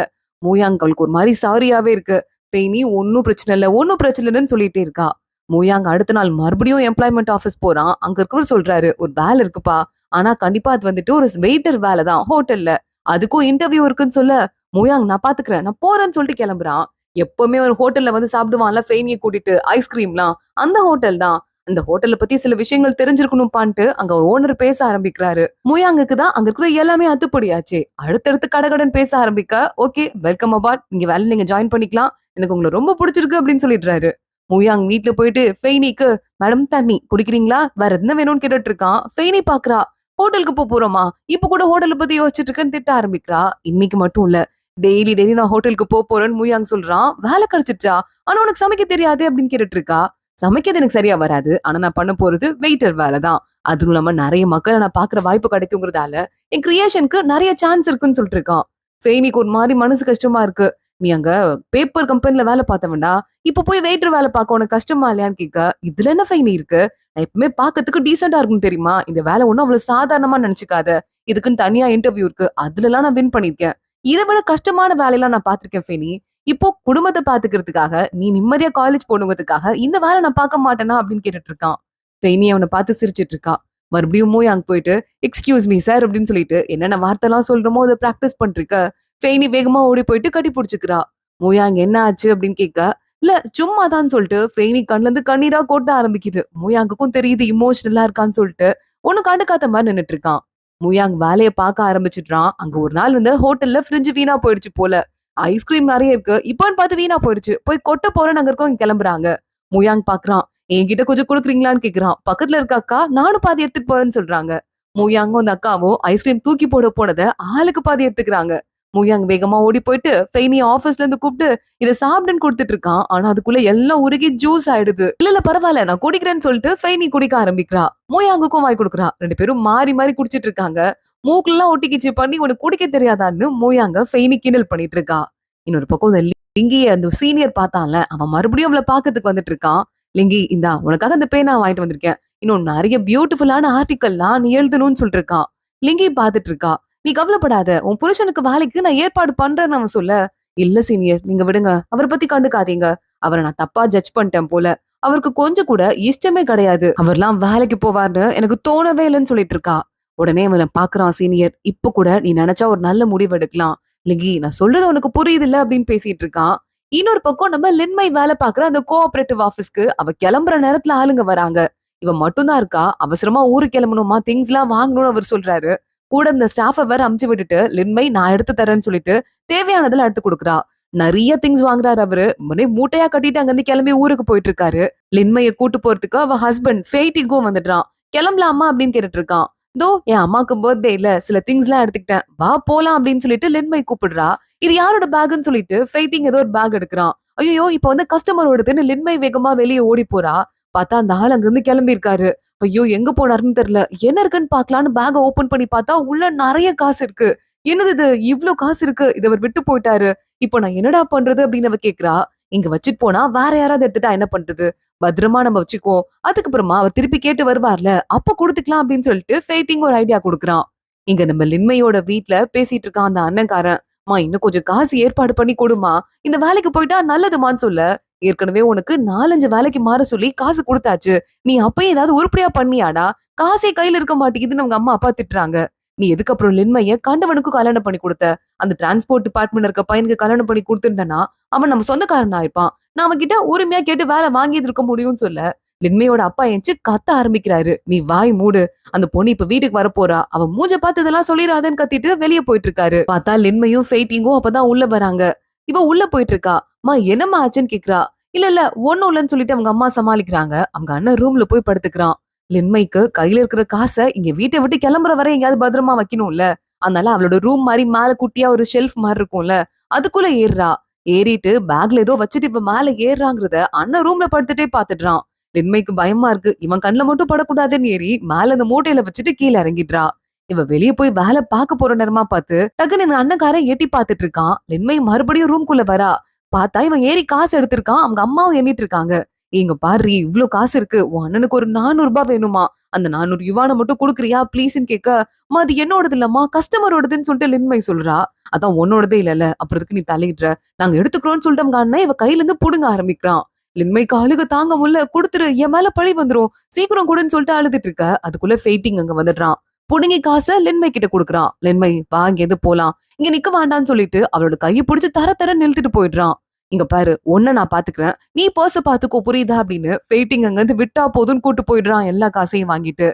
மூயாங் அவளுக்கு ஒரு மாதிரி சாரியாவே இருக்கு. பெயினி ஒன்னும் பிரச்சனை இல்ல, ஒன்னும் பிரச்சனை இல்லைன்னு சொல்லிட்டே இருக்கா. மூயாங் அடுத்த நாள் மறுபடியும் எம்ப்ளாய்மெண்ட் ஆஃபீஸ் போறான். அங்க இருக்கிறவர் சொல்றாரு, ஒரு வேலை இருக்குப்பா, ஆனா கண்டிப்பா அது வந்துட்டு ஒரு வெயிட்டர் வேலை தான் ஹோட்டல்ல, அதுக்கும் இன்டர்வியூ இருக்குன்னு சொல்ல, மூயாங் நான் பாத்துக்கிறேன், நான் போறேன்னு சொல்லிட்டு கிளம்புறான். எப்பவுமே ஒரு ஹோட்டல்ல வந்து சாப்பிடுவான்ல ஃபெய்னியை கூட்டிட்டு ஐஸ்கிரீம்லாம், அந்த ஹோட்டல் தான். அந்த ஹோட்டலை பத்தி சில விஷயங்கள் தெரிஞ்சிருக்கணும்பான்ட்டு அங்க ஓனர் பேச ஆரம்பிக்கிறாரு. மூயாங்குக்கு தான் அங்க இருக்கிற எல்லாமே அத்துப்படியாச்சு. அடுத்தடுத்து கடகடன் பேச ஆரம்பிக்க, ஓகே வெல்கம் அபார்ட், இங்க வேலை நீங்க ஜாயின் பண்ணிக்கலாம், எனக்கு உங்களை ரொம்ப பிடிச்சிருக்கு அப்படின்னு சொல்லிடுறாரு. மூயாங் வீட்டுல போயிட்டு ஃபெய்னிக்கு, மேடம் தண்ணி குடிக்கிறீங்களா, வேற என்ன வேணும்னு கேட்டுட்டு இருக்கான். ஃபெய்னி பாக்குறா, ஹோட்டலுக்கு போறோமா, இப்ப கூட ஹோட்டலை பத்தி யோசிச்சுட்டு இருக்கேன்னு திட்ட ஆரம்பிக்கிறா. இன்னைக்கு மட்டும் இல்ல, டெய்லி டெய்லி நான் ஹோட்டலுக்கு போறேன்னு மூயாங் சொல்றான். வேலை கிடைச்சிருச்சா, ஆனா உனக்கு சமைக்க தெரியாது அப்படின்னு கேட்டுட்டு இருக்கா. சமைக்கிறது எனக்கு சரியா வராது, ஆனா நான் பண்ண போறது வெயிட்டர் வேலை தான், அதுவும் இல்லாம நிறைய மக்களை நான் பாக்குற வாய்ப்பு கிடைக்குங்கிறதால என் கிரியேஷனுக்கு நிறைய சான்ஸ் இருக்குன்னு சொல்லிட்டு இருக்கான். ஃபெய்னிக்கு ஒரு மாதிரி மனசு கஷ்டமா இருக்கு. நீ அங்க பேப்பர் கம்பெனில வேலை பார்த்தவன்டா, இப்ப போய் வெயிட்டர் வேலை பார்க்க உனக்கு கஷ்டமா இல்லையான்னு கேட்க, இதுல என்ன ஃபெய்னி இருக்கு, நான் எப்பவுமே பாக்கிறதுக்கு டீசெண்டா இருக்கும் தெரியுமா, இந்த வேலை ஒண்ணும் அவ்வளவு சாதாரணமா நினைச்சுக்காத, இதுக்குன்னு தனியா இன்டர்வியூ இருக்கு, அதுல எல்லாம் நான் வின் பண்ணிருக்கேன், இதை விட கஷ்டமான வேலையெல்லாம் நான் பாத்திருக்கேன் ஃபெய்னி, இப்போ குடும்பத்தை பாத்துக்கிறதுக்காக நீ நிம்மதியா காலேஜ் போகணுங்கிறதுக்காக இந்த வேலை நான் பார்க்க மாட்டேனா அப்படின்னு கேட்டுட்டு இருக்கான். ஃபெய்னி அவனை பார்த்து சிரிச்சிட்டு இருக்கா. மறுபடியும் மூயாங் போயிட்டு, எக்ஸ்கியூஸ் மீ சார் அப்படின்னு சொல்லிட்டு என்னென்ன வார்த்தை எல்லாம் சொல்றோமோ அதை பிராக்டிஸ் பண்றீங்க. ஃபெய்னி வேகமா ஓடி போயிட்டு கட்டி பிடிச்சுக்கிறா. மூயாங் என்ன ஆச்சு அப்படின்னு கேட்க, இல்ல சும்மாதான் சொல்லிட்டு ஃபெய்னி கண்ணுல இருந்து கண்ணீரா கொட்ட ஆரம்பிக்குது. மூயாங்குக்கும் தெரியுது இமோஷனலா இருக்கான்னு சொல்லிட்டு ஒண்ணும் கண்டுக்காத மாதிரி நின்னுட்டு இருக்கான். மூயாங் வேலையை பார்க்க ஆரம்பிச்சிடுறான். அங்க ஒரு நாள் வந்து ஹோட்டல்ல ஃப்ரிட்ஜ் வீணா போயிடுச்சு போல, ஐஸ்கிரீம் நிறைய இருக்கு, இப்பன்னு பார்த்து வீணா போயிடுச்சு, போய் கொட்ட போறேன்னு அங்க இருக்கவங்க கிளம்புறாங்க. மூயாங் பாக்குறான், என்கிட்ட கொஞ்சம் கொடுக்குறீங்களான்னு கேக்குறான். பக்கத்துல இருக்க அக்கா நானும் பாதி எடுத்துட்டு போறேன்னு சொல்றாங்க. மூயாங்கும் அந்த அக்காவும் ஐஸ்கிரீம் தூக்கி போட போனத ஆளுக்கு பாதி எடுத்துக்கிறாங்க. மூயாங் வேகமா ஓடி போயிட்டு ஃபெய்னிய ஆபீஸ்ல இருந்து கூப்பிட்டு இதை சாப்பிடுன்னு கொடுத்துட்டு இருக்கான். ஆனா அதுக்குள்ள எல்லாம் உருகி ஜூஸ் ஆயிடுது. இல்ல இல்ல பரவாயில்ல நான் குடிக்கிறேன்னு சொல்லிட்டு ஃபெய்னி குடிக்க ஆரம்பிக்கிறா. மூயாங்குக்கும் வாய் கொடுக்குறா. 2 பேரும் மாறி மாறி குடிச்சிட்டு இருக்காங்க. மூக்குலாம் ஒட்டிக்கிச்சு பண்ணி உனக்கு குடிக்க தெரியாதான்னு மூயாங்க ஃபெய்னி கிண்டல் பண்ணிட்டு இருக்கா. இன்னொரு பக்கம் இந்த லிங்கிய அந்த சீனியர் பார்த்தான்ல, அவன் மறுபடியும் அவளை பாக்கிறதுக்கு வந்துட்டு இருக்கான். லிங்கி இந்தா உனக்காக அந்த பேனா வாங்கிட்டு வந்திருக்கேன், இன்னும் நிறைய பியூட்டிஃபுல்லான ஆர்டிக்கல்லாம் நீ எழுதணும்னு சொல்லிட்டு இருக்கான். லிங்கி பாத்துட்டு இருக்கா. நீ கவலைப்படாத, உன் புருஷனுக்கு வேலைக்கு நான் ஏற்பாடு பண்றேன்னு அவன் சொல்ல, இல்ல சீனியர் நீங்க விடுங்க, அவரை பத்தி கண்டுக்காதீங்க, அவரை நான் தப்பா ஜட்ஜ் பண்ணிட்டேன் போல, அவருக்கு கொஞ்சம் கூட இஷ்டமே கிடையாது. அவர்லாம் வேலைக்கு போவார்னு எனக்கு தோணவே இல்லைன்னு சொல்லிட்டு இருக்கா. உடனே அவன பாக்குறான் சீனியர். இப்ப கூட நீ நினைச்சா ஒரு நல்ல முடிவு எடுக்கலாம். லிங்கி நான் சொல்றது உனக்கு புரியுது இல்ல அப்படின்னு பேசிட்டு இருக்கான். இன்னொரு பக்கம் நம்ம லின்மை வேலை பாக்குற அந்த கோஆபரேட்டிவ் ஆபீஸ்க்கு அவ கிளம்புற நேரத்துல ஆளுங்க வராங்க. இவ மட்டும் தான் இருக்கா. அவசரமா ஊருக்கு கிளம்பணுமா, திங்ஸ் எல்லாம் வாங்கணும்னு அவர் சொல்றாரு. கூட இந்த ஸ்டாஃப வேற அமுச்சு விட்டுட்டு லின்மை நான் எடுத்து தரேன்னு சொல்லிட்டு தேவையானதெல்லாம் எடுத்து கொடுக்குறா. நெறைய திங்ஸ் வாங்குறாரு அவரு. உடனே மூட்டையா கட்டிட்டு அங்க இருந்து கிளம்பி ஊருக்கு போயிட்டு இருக்காரு. லின்மைய கூட்டு போறதுக்கு அவ ஹஸ்பண்ட் ஃபெய்டிங்கும் வந்துடுறான். கிளம்பலாமா அப்படின்னு கேட்டுட்டு இருக்கான். தோ என் அம்மாக்கு பர்த்டே இல்ல சில திங்ஸ் எல்லாம் எடுத்துக்கிட்டேன் வா போலாம் அப்படின்னு சொல்லிட்டு லின்மை கூப்பிடுறா. இது யாரோட பேக்னு சொல்லிட்டு ஃபெய்டிங் ஏதோ ஒரு பேக் எடுக்கிறான். ஐயோ இப்ப வந்து கஸ்டமரோடதுன்னு லின்மை வேகமா வெளியே ஓடி போறா. பார்த்தா அந்த ஆள் அங்க இருந்து கிளம்பி இருக்காரு. ஐயோ எங்க போனாருன்னு தெரியல. என்ன இருக்குன்னு பாக்கலான்னு பேக ஓபன் பண்ணி பார்த்தா உள்ள நிறைய காசு இருக்கு. என்னது இது இவ்ளோ காசு இருக்கு, இத அவர் விட்டு போயிட்டாரு. இப்போ நான் என்னடா பண்றது அப்படின்னு அவ கேக்குறா. இங்க வச்சுட்டு போனா வேற யாராவது எடுத்துட்டா என்ன பண்றது, பத்திரமா நம்ம வச்சுக்கோ, அதுக்கப்புறமா அவர் திருப்பி கேட்டு வருவார்ல அப்ப கொடுத்துக்கலாம் அப்படின்னு சொல்லிட்டு ஃபெய்டிங் ஒரு ஐடியா கொடுக்குறான். இங்க நம்ம லின்மையோட வீட்ல பேசிட்டு இருக்கான் அந்த அண்ணன்காரன். மா இன்னும் கொஞ்சம் காசு ஏற்பாடு பண்ணி கொடுமா, இந்த வேலைக்கு போயிட்டா நல்லதுமான்னு சொல்ல. ஏற்கனவே உனக்கு 4, 5 வேலைக்கு மாற சொல்லி காசு கொடுத்தாச்சு. நீ அப்பயும் ஏதாவது உருப்படியா பண்ணியாடா, காசே கையில இருக்க மாட்டேங்குதுன்னு அவங்க அம்மா அப்பா திட்டுறாங்க. நீ எதுக்கு அப்புறம் லின்மைய கண்டவனுக்கும் கல்யாணம் பண்ணி கொடுத்த, அந்த டிரான்ஸ்போர்ட் டிபார்ட்மெண்ட் இருக்க பையனுக்கு கல்யாணம் பண்ணி கொடுத்திருந்தனா அவன் நம்ம சொந்தக்காரன் ஆயிருப்பான். நான் அவன் கிட்ட உரிமையா கேட்டு வேலை வாங்கிட்டு இருக்க முடியும்னு சொல்ல. லின்மையோட அப்பா எஞ்சி கத்த ஆரம்பிக்கிறாரு. நீ வாய் மூடு, அந்த பொண்ணு இப்ப வீட்டுக்கு வரப்போறா, அவ மூஞ்ச பார்த்து இதெல்லாம் சொல்லிடாதேன்னு கத்திட்டு வெளியே போயிட்டு இருக்காரு. பார்த்தா லின்மையும் ஃபெய்டிங்கும் அப்பதான் உள்ள வராங்க. இவ உள்ள போயிட்டு இருக்கா. மா என்னம்மா ஆச்சுன்னு கேக்குறா. இல்ல ஒண்ணும் இல்லன்னு சொல்லிட்டு அவங்க அம்மா சமாளிக்கிறாங்க. அவங்க அண்ணன் ரூம்ல போய் படுத்துக்கிறான். லின்மைக்கு கையில இருக்கிற காசை இங்க வீட்டை விட்டு கிளம்புற வரை எங்கேயாவது பத்திரமா வைக்கணும்ல. அதனால அவளோட ரூம் மாதிரி மேல குட்டியா ஒரு ஷெல்ஃப் மாதிரி இருக்கும்ல, அதுக்குள்ள ஏறுறா. ஏறிட்டு பேக்ல ஏதோ வச்சுட்டு இப்ப மேல ஏறுறாங்கிறத அண்ணன் ரூம்ல படுத்துட்டே பாத்துடுறான். லின்மைக்கு பயமா இருக்கு. இவன் கண்ணுல மட்டும் படக்கூடாதுன்னு ஏறி மேல அந்த மூட்டையில வச்சுட்டு கீழே இறங்கிடுறா. இவ வெளிய போய் வேலை பார்க்க போற நேரமா பார்த்து டக்குன்னு இந்த அண்ணன்காரன் எட்டி பாத்துட்டு இருக்கான். லின்மை மறுபடியும் ரூம்குள்ள வரா. பார்த்தா இவன் ஏறி காசு எடுத்திருக்கான். அவங்க அம்மாவும் எண்ணிட்டு இருக்காங்க. "இங்க பாரு இவ்ளோ காசு இருக்கு. உன் அண்ணனுக்கு ஒரு 400 ரூபாய் வேணுமா? அந்த 400 யுவான மட்டும் குடுக்குறியா ப்ளீஸ்ன்னு கேட்க, "அம்மா அது என்னோடது இல்லம்மா, கஸ்டமரோடதுன்னு" சொல்லிட்டு லின்மை சொல்றா. "அதான் உன்னோடதே இல்லல்ல, அப்புறம் எதுக்கு நீ தலையிடுற? நாங்க எடுத்துக்கிறோம்னு சொல்லிட்டு அவங்க அண்ணன் இவ கையில இருந்து புடுங்க ஆரம்பிக்கிறான். லின்மைக்கு அழுக தாங்க முடியல. "குடுத்துரு, என் மேல பழி வந்துரும். சீக்கிரம் குடுன்னு" சொல்லிட்டு அழுதுட்டு இருக்க. அதுக்குள்ள ஃபெய்டிங் அங்க வந்துடுறான். புடுங்கி காச லின்மை கிட்ட குடுக்குறான். லின்மை வா இங்கேருந்து போலாம். இங்க நிக்க வேண்டாம்னு சொல்லிட்டு அவளோட கைய பிடிச்சு தர தரன்னு இழுத்துட்டு போயிடுறான். "இங்க பாரு உன்ன நான் பாத்துக்கிறேன். நீ பர்ஸ பாத்துக்கோ புரியுதா?" அப்படின்னு ஃபெய்டிங் அங்க இருந்து விட்டா போதும்னு கூட்டு போயிடுறான் எல்லா காசையும் வாங்கிட்டு.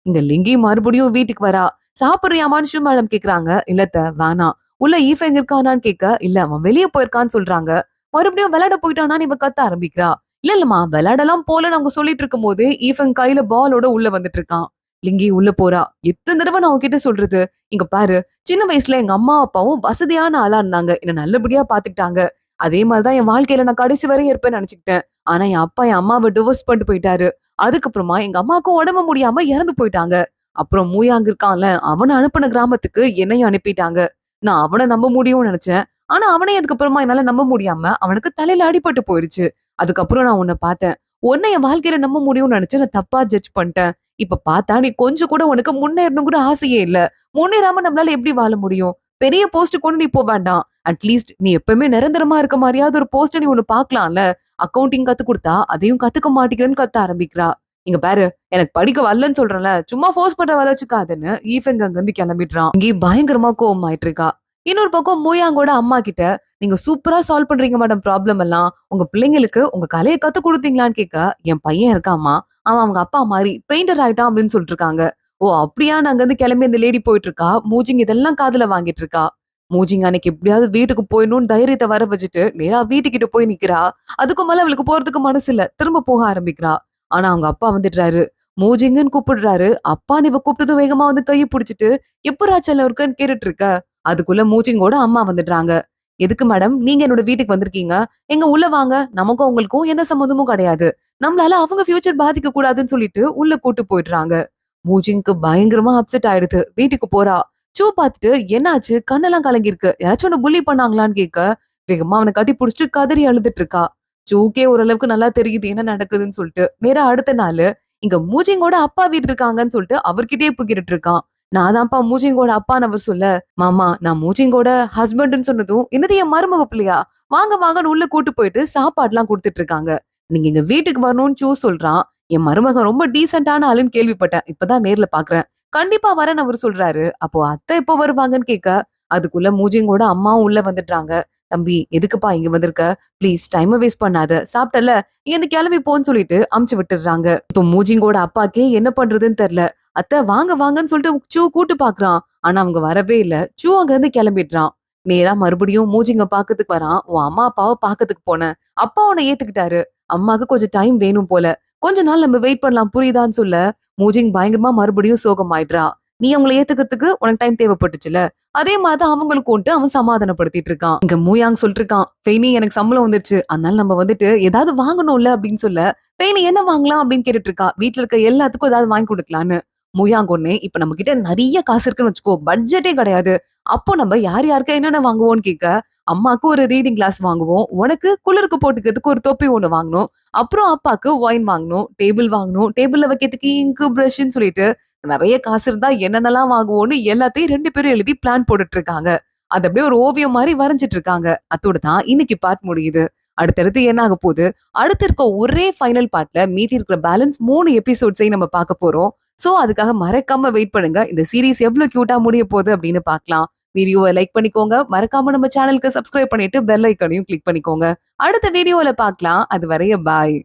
இங்க லிங்கி மறுபடியும் வீட்டுக்கு வரா. "சாப்பிடுறியாமான்னு ஷூ மேடம் கேக்குறாங்க. இல்ல அத்த வேணாம்." "உள்ள ஈஃபெங் இருக்கானான்னு கேட்க, இல்ல அவன் வெளிய போயிருக்கான்னு சொல்றாங்க." மறுபடியும் விளையாட போயிட்டானான்னு இவ கத்த ஆரம்பிக்கிறா. இல்லம்மா விளையாடலாம் போலன்னு அவங்க சொல்லிட்டு இருக்கும்போது ஈஃபெங் கையில பாலோட உள்ள வந்துட்டு இருக்கான். லிங்கி உள்ள போறா. எத்தனை தடவை நான் உன்கிட்ட சொல்றது? இங்க பாரு, சின்ன வயசுல எங்க அம்மா அப்பாவும் வசதியான ஆளா இருந்தாங்க. என்ன நல்லபடியா பாத்துக்கிட்டாங்க. அதே மாதிரிதான் என் வாழ்க்கையில நான் கடைசி வரை இருப்பேன்னு நினைச்சுக்கிட்டேன். ஆனா என் அப்பா என் அம்மாவை டிவோர்ஸ் பண்ணிட்டு போயிட்டாரு. அதுக்கப்புறமா எங்க அம்மாவுக்கும் உடம்பு முடியாம இறந்து போயிட்டாங்க. அப்புறம் மூயாங்க இருக்கான்ல, அவனை அனுப்பின கிராமத்துக்கு என்னையும் அனுப்பிட்டாங்க. நான் அவனை நம்ப முடியும்னு நினைச்சேன். ஆனா அவனே அதுக்கப்புறமா என்னால நம்ப முடியாம அவனுக்கு தலையில அடிபட்டு போயிருச்சு. அதுக்கப்புறம் நான் உன்னை பார்த்தேன். உன்னை என் வாழ்க்கையில நம்ப முடியும்னு நினைச்சு நான் தப்பா ஜட்ஜ் பண்ணிட்டேன். இப்ப பார்த்தா நீ கொஞ்சம் கூட உனக்கு முன்னேறணுங்கிற ஆசையே இல்ல. முன்னேறாம நம்மளால எப்படி வாழ முடியும்? பெரிய போஸ்ட் கொண்டு நீ போ வேண்டாம். அட்லீஸ்ட் நீ எப்பவுமே நிரந்தரமா இருக்க மாதிரியாவது ஒரு போஸ்ட் நீ ஒண்ணு பாக்கலாம்ல. அக்கவுண்டிங் கத்து கொடுத்தா அதையும் கத்துக்க மாட்டேங்கிறேன்னு கத்த ஆரம்பிக்கிறா. "இங்க பாரு, எனக்கு படிக்க வரலன்னு சொல்றேன்ல, சும்மா ஃபோர்ஸ் பண்ற வேலை வச்சுக்காதுன்னு" ஈஃபெங் அங்க இருந்து கிளம்பிடுறான். இங்கே பயங்கரமா கோவமாயிட்டு இருக்கா. இன்னொரு பக்கம் மூயாங்கோட அம்மா கிட்ட, "நீங்க சூப்பரா சால்வ் பண்றீங்க மேடம் ப்ராப்ளம் எல்லாம். உங்க பிள்ளைங்களுக்கு உங்க கலையை கத்து கொடுத்தீங்களான்னு கேட்க, என் பையன் இருக்காமா, அவன் அவங்க அப்பா மாதிரி பெயிண்டர் ஆயிட்டான் அப்படின்னு சொல்லிட்டு இருக்காங்க." "ஓ அப்படியா?" அங்க இருந்து கிளம்பி அந்த லேடி போயிட்டு இருக்கா. மூஜிங் இதெல்லாம் காதுல வாங்கிட்டு இருக்கா. மூஜிங் அன்னைக்கு எப்படியாவது வீட்டுக்கு போயிடணும்னு தைரியத்தை வர வச்சுட்டு நேரா வீட்டுக்கிட்ட போய் நிக்கிறா. அதுக்கு மேல அவளுக்கு போறதுக்கு மனசு இல்ல. திரும்ப போக ஆரம்பிக்கிறா. ஆனா அவங்க அப்பா வந்துடுறாரு. மூஜிங்கன்னு கூப்பிடுறாரு. அப்பான்னு இவ கூப்பிட்டதும் வேகமா வந்து கையை பிடிச்சிட்டு, "எப்படா செல்லம் இருக்குன்னு கேட்டுட்டு இருக்க?" அதுக்குள்ள மூஜிங்கோட அம்மா வந்துடுறாங்க. "எதுக்கு மேடம் நீங்க என்னோட வீட்டுக்கு வந்திருக்கீங்க? எங்க உள்ள வாங்க. நமக்கும் உங்களுக்கும் எந்த சம்மந்தமும் கிடையாது. நம்மளால அவங்க ஃபியூச்சர் பாதிக்க கூடாதுன்னு சொல்லிட்டு உள்ள கூட்டு போயிடுறாங்க." மூஜிங்க்கு பயங்கரமா அப்செட் ஆயிடுது. வீட்டுக்கு போறா. ஷூ பார்த்துட்டு, "என்னாச்சு? கண்ணெல்லாம் கலங்கிருக்கு. யாராச்சும் உன்ன புல்லி பண்ணாங்களான்னு?" கேட்க, வேகமா அவன கட்டி புடிச்சுட்டு கதறி அழுதுட்டு இருக்கா. ஷூக்கே ஓரளவுக்கு நல்லா தெரியுது என்ன நடக்குதுன்னு சொல்லிட்டு, நேரா அடுத்த நாளு இங்க மூஜிங்கோட அப்பா வீடு இருக்காங்கன்னு சொல்லிட்டு அவர்கிட்டயே போய்கிட்டு இருக்கான். "நான் தான்ப்பா மூஜிங்கோட அப்பான்னு" அவர் சொல்ல, "மாமா நான் மூஜிங்கோட ஹஸ்பண்ட்ன்னு சொன்னதும், என்னது என் மருமக பிள்ளையா? வாங்க வாங்கன்னு உள்ள கூட்டு போயிட்டு சாப்பாடுலாம் குடுத்துட்டு இருக்காங்க." நீங்க எங்க வீட்டுக்கு வரணும்னு சொல்றான். என் மருமகன் ரொம்ப டீசென்ட்டான ஆளுன்னு கேள்விப்பட்டேன். இப்பதான் நேர்ல பார்க்குறேன். கண்டிப்பா வரேன்னு அவரு சொல்றாரு. அப்போ அத்தை எப்போ வருவாங்கன்னு கேட்க, அதுக்குள்ள மூஜிங்கோட அம்மாவும் உள்ள வந்துடுறாங்க. "தம்பி எதுக்குப்பா இங்க வந்திருக்க? ப்ளீஸ் டைம வேஸ்ட் பண்ணாத. சாப்பிட்டல்ல? இங்கேருந்து கிளம்பி போன்னு" சொல்லிட்டு அமுச்சு விட்டுடுறாங்க. இப்போ மூஜிங்கோட அப்பாக்கே என்ன பண்றதுன்னு தெரியல. "அத்தை வாங்க வாங்கன்னு" சொல்லிட்டு கூட்டு பார்க்குறான். ஆனா அவங்க வரவே இல்ல. அங்கருந்து கிளம்பிடுறான். நேரா மறுபடியும் மூஜிங்க பாக்கறதுக்கு வரான். "உன் அம்மா, அப்பாவ பாக்கறதுக்கு போனேன். அப்பா உன்ன ஏத்துக்கிட்டாரு. அம்மாக்கு கொஞ்சம் டைம் வேணும் போல. கொஞ்ச நாள் நம்ம வெயிட் பண்ணலாம் புரியுதான்னு" சொல்ல, மூஜிங் பயங்கரமா மறுபடியும் சோகமாயிடுறா. "நீ அவங்கள ஏத்துக்கிறதுக்கு உனக்கு டைம் தேவைப்பட்டுச்சுல்ல. அதே மாதிரி தான் அவங்களுக்குன்ட்டு" அவன் சமாதானப்படுத்திட்டு இருக்கான். இங்க மூயாங் சொல்லிட்டு இருக்கான். "ஃபெய்னி எனக்கு சம்பளம் வந்துருச்சு. அதனால நம்ம வந்துட்டு ஏதாவது வாங்கணும்ல" அப்படின்னு சொல்ல, ஃபெய்னி என்ன வாங்கலாம் அப்படின்னு கேட்டுட்டு இருக்கா. வீட்ல இருக்க எல்லாத்துக்கும் ஏதாவது வாங்கி குடுக்கலான்னு. மூயாங் ஒடனே, "இப்ப நம்ம கிட்ட நெறைய காசு இருக்குன்னு வச்சுக்கோ. பட்ஜெட்டே கிடையாது. அப்போ நம்ம யார் யாருக்கு என்னென்ன வாங்குவோம்னு கேட்க, அம்மாக்கு ஒரு ரீடிங் கிளாஸ் வாங்குவோம். உனக்கு குளிருக்கு போட்டுக்கிறதுக்கு ஒரு தொப்பி ஒண்ணு வாங்கணும். அப்புறம் அப்பாக்கு ஒயின் வாங்கணும். டேபிள் வாங்கணும். டேபிள்ல வைக்கிறதுக்கு இங்கு, பிரஷ்ன்னு சொல்லிட்டு நெறைய காசு இருந்தா என்னென்னலாம் வாங்குவோம்னு எல்லாத்தையும் 2 பேரும் எழுதி பிளான் போட்டுட்டு இருக்காங்க. அத அப்படியே ஒரு ஓவியம் மாரி வரைஞ்சுட்டு இருக்காங்க. அத்தோட தான் இன்னைக்கு பார்ட் முடியுது. அடுத்தடுத்து என்ன ஆக போகுது? அடுத்து இருக்க ஒரே ஃபைனல் பார்ட்ல மீதி இருக்கிற பேலன்ஸ் 3 எபிசோட்ஸையும் நம்ம பார்க்க போறோம். சோ, அதுக்காக மறக்காம வெயிட் பண்ணுங்க. இந்த சீரிஸ் எவ்ளோ கியூட்டா முடிய போகுது அப்படின்னு பார்க்கலாம். வீடியோவ லைக் பண்ணிக்கோங்க. மறக்காம நம்ம சேனலுக்கு சப்ஸ்கிரைப் பண்ணிட்டு பெல் ஐகானையும் கிளிக் பண்ணிக்கோங்க. அடுத்த வீடியோல பார்க்கலாம். அதுவரைய பாய்.